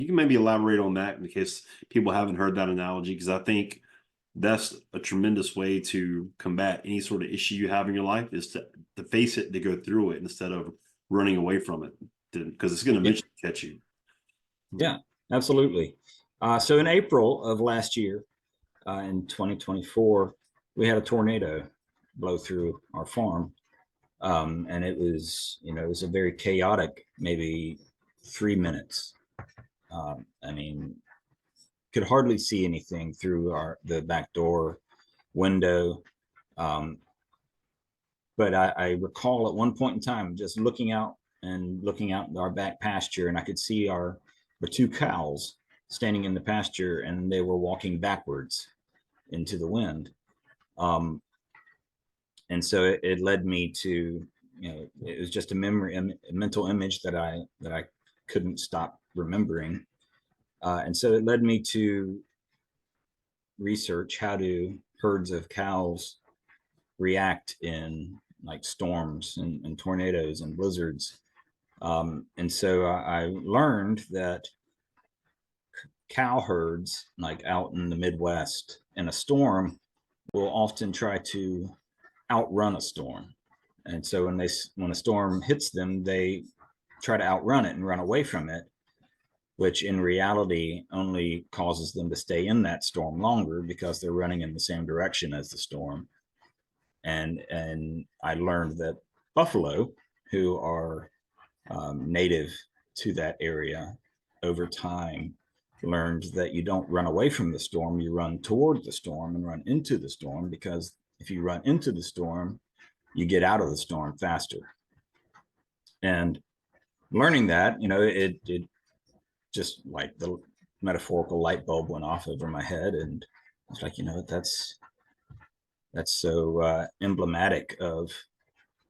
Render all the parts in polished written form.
You can maybe elaborate on that in case people haven't heard that analogy, because I think that's a tremendous way to combat any sort of issue you have in your life, is to face it, to go through it instead of running away from it, because it's going to Yeah, eventually catch you. yeah, absolutely. So in April of last year, in 2024, we had a tornado blow through our farm. And it was, it was a very chaotic, maybe 3 minutes. I mean, could hardly see anything through the back door window. Um, but I recall at one point in time just looking out our back pasture, and I could see the two cows standing in the pasture, and they were walking backwards into the wind. Um, and so it led me to, it was just a memory, a mental image that I couldn't stop remembering. And so it led me to research how do herds of cows react in like storms and tornadoes and blizzards. And so I learned that cow herds, like out in the Midwest, in a storm, will often try to outrun a storm. And so when a storm hits them, they try to outrun it and run away from it, which in reality only causes them to stay in that storm longer because they're running in the same direction as the storm. And I learned that buffalo, who are native to that area, over time learned that you don't run away from the storm, you run toward the storm and run into the storm, because if you run into the storm, you get out of the storm faster. And learning that, it just like the metaphorical light bulb went off over my head, and I was like, that's so emblematic of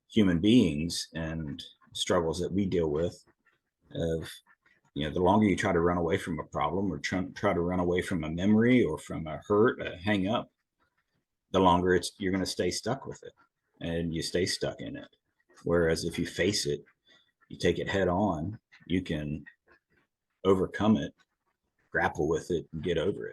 human beings and struggles that we deal with. Of the longer you try to run away from a problem, or try to run away from a memory or from a hurt, a hang up, the longer you're going to stay stuck with it, and you stay stuck in it. Whereas if you face it, you take it head on, you can overcome it, grapple with it, and get over it.